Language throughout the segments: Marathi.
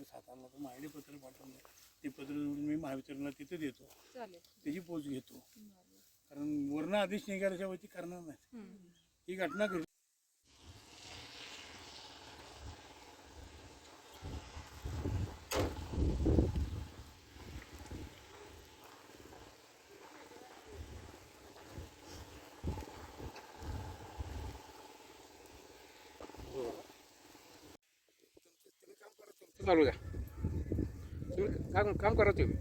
असेल सातारला तर माझ्याकडे पत्र पाठवून द्या. ते पत्र जोडून मी महावितरणला तिथे देतो, त्याची पोच घेतो. कारण वर्ण आदेश निघाल्याच्या वरती करणार नाही. ही घटना घडली. चालू द्या, तुम्ही काम करा तुम्ही.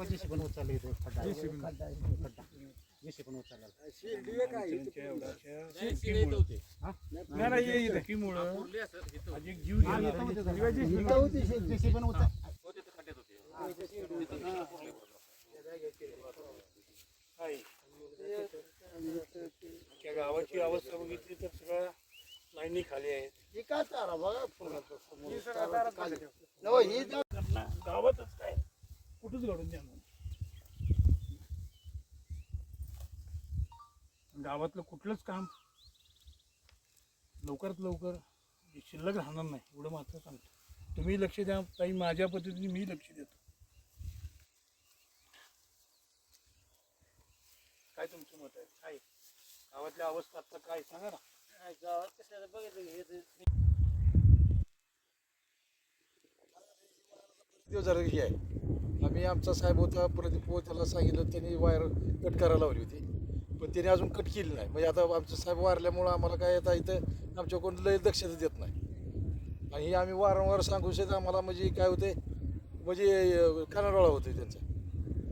जेसी पण उचलले खड्डा जेसी पण उचलला अधिक जीव जेसी पण उचल त्या गावाची अवस्था बघितली तर सगळ्या लाईनी खाली आहेत. घटना गावातच काय कुठंच घडून द्या. गावातलं कुठलंच काम लवकरात लवकर शिल्लक राहणार नाही एवढं मात्र सांगतो. तुम्ही लक्ष द्या ताई, माझ्या पद्धतीने मी लक्ष देतो. काय तुमचं मत आहे? काय गावातल्या अवस्था आता काय सांगा ना. गावात कशाला बघितलं हे आहे. आम्ही आमचा साहेब होता प्रदीप त्याला सांगितलं, त्यांनी वायर कट करायला लावली होती, पण त्याने अजून कट केली नाही. म्हणजे आता आमचे साहेब वारल्यामुळं आम्हाला काय आता इथं आमच्याकडून लय दक्षता देत नाही. आणि हे आम्ही वारंवार सांगू शकतो. आम्हाला म्हणजे काय होते, म्हणजे कानाडोळा होते त्यांचा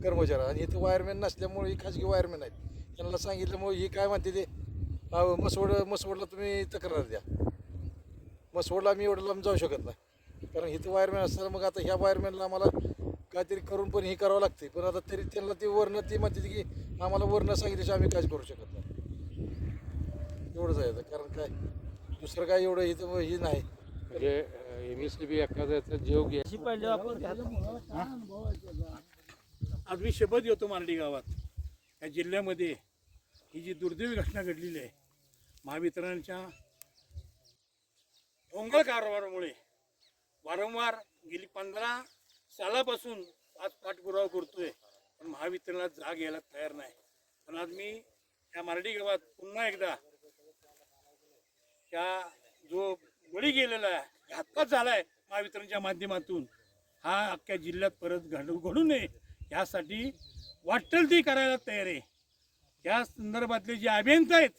कर्मचारी. आणि इथं वायरमॅन नसल्यामुळे ही खाजगी वायरमॅन आहेत, त्यांना सांगितल्यामुळे ही काय म्हणते ते मसवडला तुम्ही तक्रार द्या. मसवडला आम्ही एवढं लांब जाऊ शकत नाही, कारण इथं वायरमॅन असताना मग आता ह्या वायरमॅनला आम्हाला काहीतरी करून पण हे करावं लागते. पण आता तरी त्यांना ती वर्ण ती म्हणते की आम्हाला वर्ण सांगितल्याशिवाय आम्ही काहीच करू शकत नाही. एवढंच आहे. कारण काय दुसरं काय एवढं इथं हे नाही. म्हणजे MSCB एखाद्याचा जीव घ्यायची पहिले आपण आज मी शपथ घेतो मार्डी गावात या जिल्ह्यामध्ये ही जी दुर्दैवी घटना घडलेली आहे, महावितरणच्या भोंगळ कारभारामुळे वारंवार गेली 15 सालापासून आज पाठपुरावा करतोय, पण महावितरणला जाग यायला तयार नाही. पण आज मी या मार्डी गावात पुन्हा एकदा त्या जो बळी गेलेला आहे, घातपात झाला आहे महावितरणच्या माध्यमातून, हा अख्ख्या जिल्ह्यात परत घडू नये यासाठी वाटेल ती करायला तयार आहे. या संदर्भातले जे अभियंता आहेत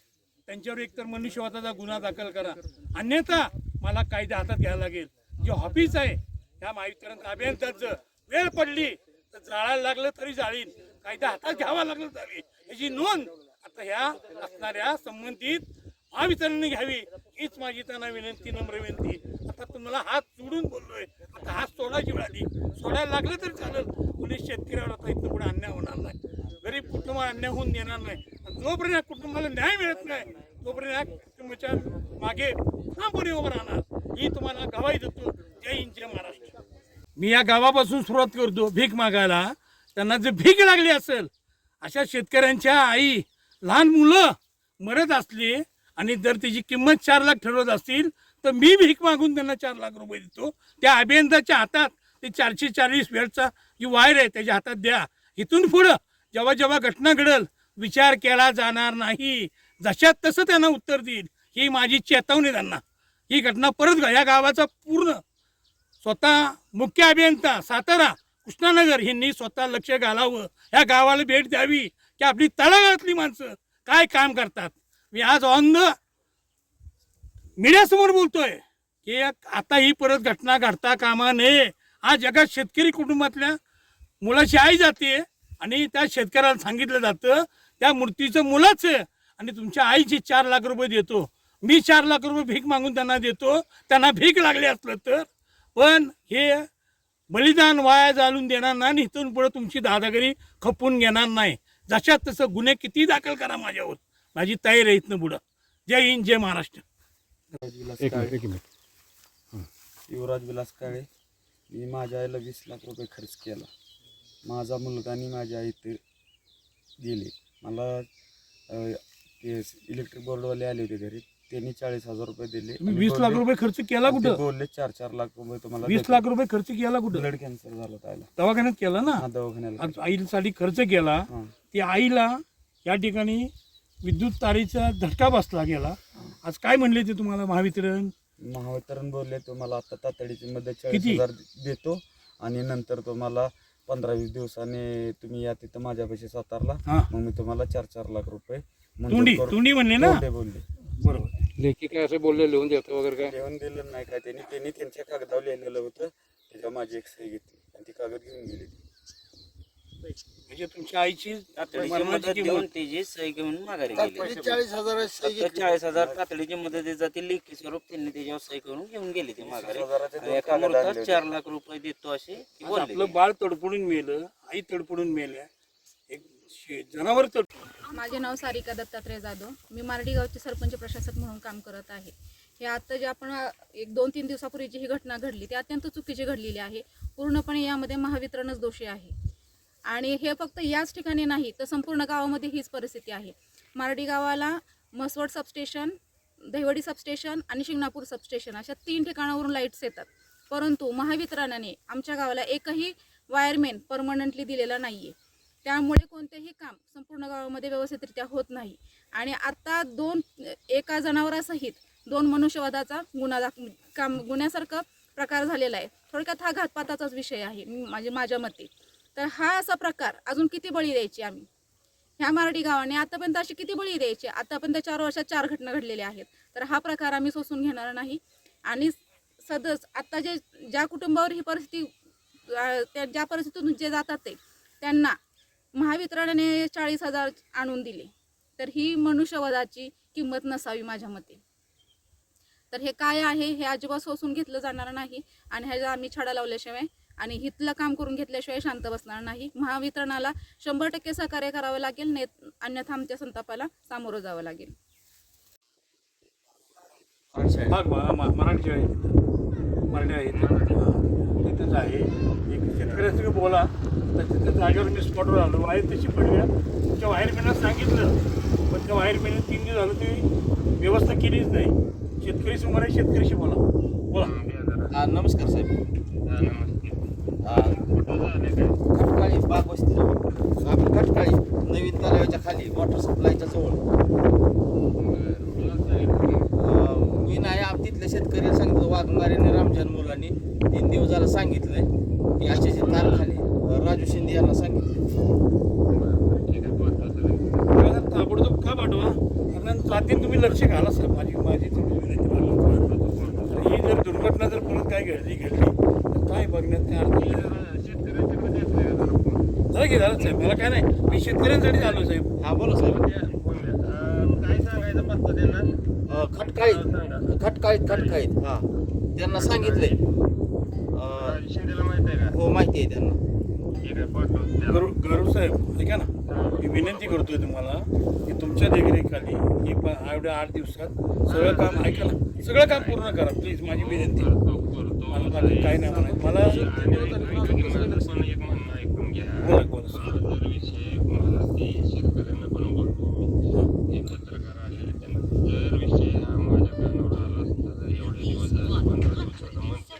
त्यांच्यावर एकतर मनुष्यवधाचा गुन्हा दाखल करा, अन्यथा मला कायदा हातात घ्यायला लागेल. जे ऑफिस आहे या महावितरणच्या अभियंत्याचं वेळ पडली तर जाळायला लागलं तरी जाळीन, कायदा हातात घ्यावा लागलं तरी याची नोंद आता ह्या असणाऱ्या संबंधित महावितरणने घ्यावी, हीच माझी त्यांना विनंती, नम्र विनंती. आता तुम्हाला हात जोडून बोललोय, आता हात सोडायची वेळ आली. सोडायला लागलं तरी चालेल, पोलीस शेतकऱ्यावर आता इथं पुढे अन्याय होणार नाही, गरीब कुटुंबाला अन्याय होऊन देणार नाही. जोपर्यंत कुटुंबाला न्याय मिळत नाही तोपर्यंत कुटुंबाच्या मागे ठामपणे उभं राहणार, ही तुम्हाला गवाही देतो. जय हिंद, जय महाराष्ट्र. मी या गावापासून सुरुवात करतो भीक मागायला. त्यांना जर भीक लागली असेल, अशा शेतकऱ्यांच्या आई लहान मुलं मरत असली आणि जर त्याची किंमत 4 लाख ठरवत असतील तर मी भीक मागून त्यांना 4 लाख रुपये देतो. त्या अभियंताच्या हातात ते 440 वेळचा जी वायर आहे त्याच्या हातात द्या. इथून पुढं जेव्हा जेव्हा घटना घडेल विचार केला जाणार नाही, जशात तसं त्यांना उत्तर देईल, ही माझी चेतावणी त्यांना. ही घटना परत या गावाचा पूर्ण स्वतः मुख्य अभियंता सातारा कृष्णानगर यांनी स्वतः लक्ष घालावं, या गावाला भेट द्यावी की आपली तळागाळातली माणसं काय काम करतात. मी आज ऑन द मीडियासमोर बोलतोय की आता ही परत घटना घडता कामा नये. आज जगात शेतकरी कुटुंबातल्या मुलाची आई जाते आणि त्या शेतकऱ्याला सांगितलं जातं त्या मूर्तीचं मुलाच आहे आणि तुमच्या आईची 4 लाख रुपये देतो, मी 4 लाख रुपये भीक मागून त्यांना देतो. त्यांना भीक लागली असलं तर, पण हे बलिदान वाया घालून देणार नाही. इथून पुढे तुमची दादागिरी खपून घेणार नाही. जशात तसं गुन्हे किती दाखल करा माझ्यावर, माझी तयारी आहे इथनं पुढं. जय हिंद, जय महाराष्ट्र. एक मिनिट. युवराज विलास काळे. मी माझ्या आईला 20 लाख रुपये खर्च केला. माझा मुलगा आणि माझी आई इथे गेले. मला ते इलेक्ट्रिक बोर्डवाले आले होते घरी. त्यांनी 40,000 रुपये दिले. तुम्ही 20 लाख रुपये खर्च केला ते कुठं? बोलले 4 लाख रुपये तुम्हाला 20 लाख रुपये खर्च केला कुठं? ब्लड कॅन्सर झालं त्याला. दवाखान्यात केला ना? हा, दवाखान्याला. आज आईसाठी खर्च केला. हा. ती आईला या ठिकाणी विद्युत तारीचा झटका बसला गेला. आज काय म्हणले ते तुम्हाला महावितरण? महावितरण बोलले तुम्हाला आता तातडीची मदत किती? 40,000 देतो आणि नंतर तुम्हाला 15-20 दिवसांनी तुम्ही या तिथं माझ्यापाशी सातारला. हा. मग मी तुम्हाला 4 लाख रुपये मंजूर तुंडी करू. तुंडी म्हणले ना? बोलले. बरोबर. लेखी काय असं बोलले लिहून देतो वगैरे काय? लिहून दिलं नाही का त्यांनी त्यांच्या कागदावर लिहिलेलं होतं. त्याच्यावर माझी एक सही घेतली आणि ती कागद घेऊन गेली. म्हणजे तुमच्या आईची तातडीची मरणाची मदत किंमत देऊन त्याची सही घेऊन माघारी गेली. 40,000 फक्त 40,000 तातडीची मदत जाते लेखी स्वरूप त्यांनी त्याच्यावर सही करून घेऊन गेले ते माघारी. आणि एका मुहूर्तात 4 लाख रुपये देतो असे ते बोलले. आपलं बाळ तडपडून मेलं, आई तडपडून मेल्या, एक जनावर माझे नाव सारिका दत्तात्रय जाधव. मी मारडी गावचे सरपंच प्रशासक म्हणून काम करत आहे. हे आता जे आपण 1-2-3 दिवसापूर्वी ही घटना घडली ती अत्यंत चुकीची घडलेली आहे. पूर्णपणे यामध्ये महावितरणच दोषी आहे. आणि हे फक्त याच ठिकाणी नाही तर संपूर्ण गावामध्ये हीच परिस्थिती आहे. मारडी गावाला म्हसवड सबस्टेशन, दहिवडी सबस्टेशन आणि शिंगणापूर सबस्टेशन अशा 3 ठिकाणावरून लाईट्स येतात. परंतु महावितरणाने आमच्या गावाला एकही वायरमॅन परमनंटली दिलेला नाही आहे. त्यामुळे कोणतेही काम संपूर्ण गावामध्ये व्यवस्थितरित्या होत नाही. आणि आता एका जनावरासहित 2 मनुष्यवधाचा गुन्ह्यासारखा प्रकार झालेला आहे. थोडक्यात हा घातपाताचाच विषय आहे माझ्या मते. तर हा असा प्रकार अजून किती बळी द्यायची आम्ही? ह्या मारडी गावाने आतापर्यंत अशी किती बळी द्यायची? आतापर्यंत 4 वर्षात 4 घटना घडलेल्या आहेत. तर हा प्रकार आम्ही सोसून घेणार नाही. आणि आता ज्या कुटुंबावर ही परिस्थिती ज्या परिस्थितीतून जे जातात त्यांना महावितरणाने 40,000 आणून दिले. तर ही मनुष्यवधाची किंमत नसावी माझ्या मते. तर हे काय आहे हे अजिबात सोसून घेतलं जाणार नाही. आणि ह्याचा आम्ही छडा लावल्याशिवाय आणि हितलं काम करून घेतल्याशिवाय शांत बसणार नाही. महावितरणाला 100% सहकार्य करावं लागेल, अन्यथा आमच्या संतापाला सामोरं जावं लागेल. मराठी आहे, मराठी आहे तिथंच आहे. एक शेतकऱ्याचं बोला तर तिथं जागेवर मी स्पॉटवर आलो. वायर तशी पडल्या. तुमच्या वायरमॅनला सांगितलं पण त्या वायरमॅनने 3 दिवस झालं ती व्यवस्था केलीच नाही. शेतकरी समोर आहे, शेतकऱ्याशी बोला. नमस्कार साहेब. खटकाळी बाग वस्ती आपलं खटकाळी नवीन तलावाच्या खाली वॉटर सप्लायच्या जवळ. मी नाही तिथल्या शेतकऱ्याला सांगितलं वाघमारेने रामजन मुलांनी 3 दिवस झालं सांगितलंय की अशी तार खाली राजू शिंदे यांना सांगितलं. ताबडतोब का पाठवा? कारण जातीन तुम्ही लक्ष घाला सर. माझी तुम्ही विनंती मागतो. ही जर दुर्घटना जर परत काय घडली तर काय बघण्यात काय अर्थ झालं की झालं साहेब? मला काय नाही, मी शेतकऱ्यांसाठी आलो साहेब. हा बोला साहेब. काय सांगायचं पत्ता त्यांना? खटकाळीत हा त्यांना सांगितलंय. शिंदेला माहित आहे का? हो माहिती आहे त्यांना. ठीक आहे, पाठवतो. गरुड साहेब ऐका ना, मी विनंती करतोय तुम्हाला की तुमच्या देखरेखीखाली ही एवढ्या 8 दिवसात सगळं काम ऐका ना, सगळं काम पूर्ण करा प्लीज. माझी विनंती. मला बाकी काय नाही म्हणायचं. मला पण एक म्हणणं ऐकून घ्या. बोला जर विषय मला ते शेतकऱ्यांना पण बोलतो. ते पत्रकार आले त्यांना जर विषय हा माझ्या कानावर आला असता तर एवढे दिवस झाले 15 दिवसाचा म्हणतो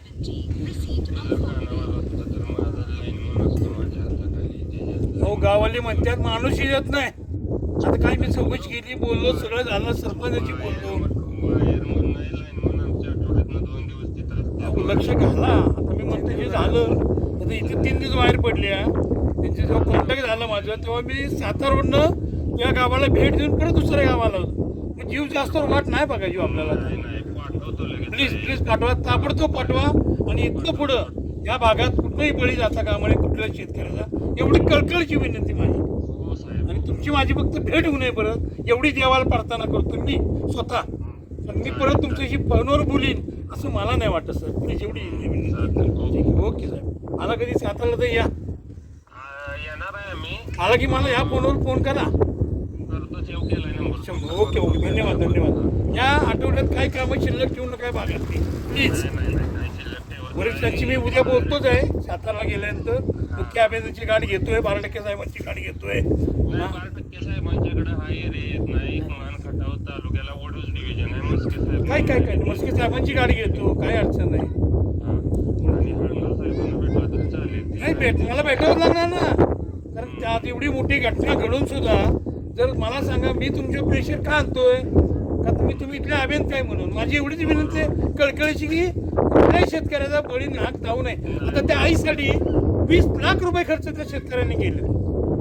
जर कानावर आला असता तर माझा लाईन म्हणून असतो माझ्या हाताखाली. हो गावाले म्हणतात माणूस येत नाही. आता काय मी चौकशी केली, बोललो, सगळं झालं, सरपंचाची बोललो. वायर म्हणून नाही लाईन म्हणून आमच्या आठवड्यातनं 2 दिवस तिथं असते. अहो, लक्ष घाला. आता मी म्हणतो जे झालं आता इथे 3 दिवस बाहेर पडल्या. त्यांचे जेव्हा कॉन्टॅक्ट झालं माझं तेव्हा मी सातारवरनं या गावाला भेट देऊन परत दुसऱ्या गावाला मग जीव जास्त वाट नाही बघा जीव आपल्याला. पाठवतो लगेच. प्लीज पाठवा, ताबडतोब पाठवा. आणि इथनं पुढं या भागात कुठलाही बळी जाता कामा नये कुठल्या शेतकऱ्याचा, एवढी कळकळीची विनंती माझी. हो साहेब. आणि तुमची माझी फक्त भेट होऊ नये परत, एवढी देवाला प्रार्थना करतो मी स्वतः. पण मी परत तुमच्याशी फोनवर बोलीन असं मला नाही वाटत सर. प्लीज एवढी विनंती. ठीक आहे, ओके साहेब. आला कधी सातारला तर या. येणार आहे आम्ही. आला की मला या फोनवर फोन करा. करतो, सेव्ह केलाय नंबर. ओके धन्यवाद. या आठवड्यात काय कामं शिल्लक ठेवून काय भागातली प्लीज. नाही काय शिल्लक ठेवत वरिष्ठांची मी उद्या बोलतोच आहे. सातारला गेल्यानंतर मुख्य अभियंत्याची गाडी घेतोय, 12% साहेबांची गाडी घेतोय. 12% साहेबांच्याकडे हा एरिया येत नाही. मान खटाव तालुक्याला वडूज डिव्हिजन आहे. मस्के साहेब काय मस्के साहेबांची गाडी घेतो, काय अडचण नाही. आणि हळमल साहेबांना भेटला तरी चालेल. नाही मला भेटावं लागणार ना, कारण त्यात एवढी मोठी घटना घडून सुद्धा जर मला सांगा मी तुमच्या प्रेशर का आणतोय का तुम्ही इथले अभियंता काय म्हणून. माझी एवढीच विनंती आहे कळकळीची की कुठल्याही शेतकऱ्याचा बळी नाक जाऊ नये. आता त्या आईसाठी 20 लाख रुपये खर्च त्या शेतकऱ्यांनी केले,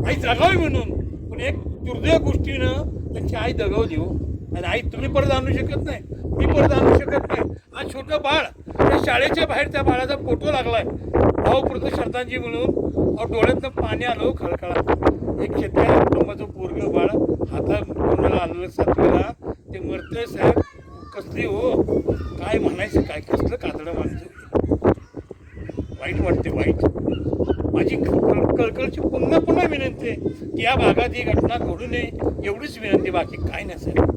आई जगावी म्हणून. पण एक दुर्दैव गोष्टीनं त्यांची आई दगावली हो. आणि आई तुम्ही परत आणू शकत नाही, मी परत आणू शकत नाही. आज छोटं बाळ त्या शाळेच्या बाहेर त्या बाळाचा फोटो लागलाय भाऊपुरतं श्रद्धांजी म्हणून. डोळ्यातनं पाणी आलं खळखळा. एक शेतकरी कुटुंबाचं पोरगं बाळ हातात कोणाला आलेलं 7वीला ते मरतंय साहेब. कसली हो काय म्हणायचं, काय कसलं कातडं माणसं. वाईट वाटते वाईट. माझी कळकळची पुन्हा विनंती आहे की या भागात ही घटना घडू नये एवढीच विनंती, बाकी काय नाही साहेब.